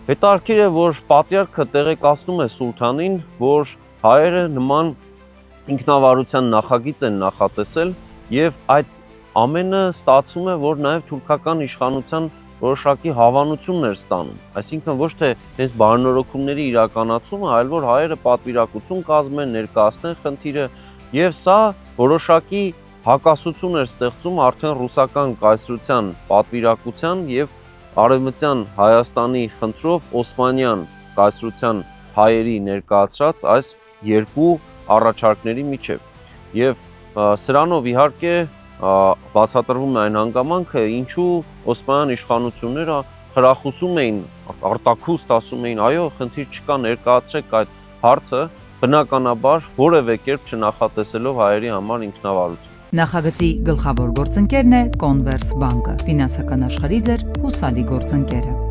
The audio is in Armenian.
Հետաքրքիր է, որ պատրիարքը տեղեկացնում է սուլթանին, որ հայերը նման ինքնավարության նախագիծ են նախատեսել եւ այդ ամենը ստացվում է, որ նաեւ թուրքական իշխանության որոշակի հավանություններ ստանում, այսինքն ոչ թե այս բարենորոգումների իրականացումը, այլ որ հայերը պատվիրակություն կազմեն, ներկայացնեն խնդիրը եւ սա որոշակի հակասություն էր ստեղծում արդեն ռուսական կայսրության պատվիրակության եւ Արևմտյան Հայաստանի խնդրով Օսմանյան կայսրության հայերի ներկայացրած այս երկու առաջարկների միջև եւ սրանով իհարկե բացատրվում է այն հանգամանքը, ինչու Օսմանյան իշխանությունները խրախուսում էին, արտաքուստ ասում էին, այո, խնդիր չկա, ներկայացրեք այդ հարցը, բնականաբար որևէ կերպ չնախատեսելով հայերի համար ինքնավարություն։ Նախագծի գլխավոր գործընկերն է Converse բանկը, ֆինանսական աշխարհի ձեր հուսալի գործընկերը։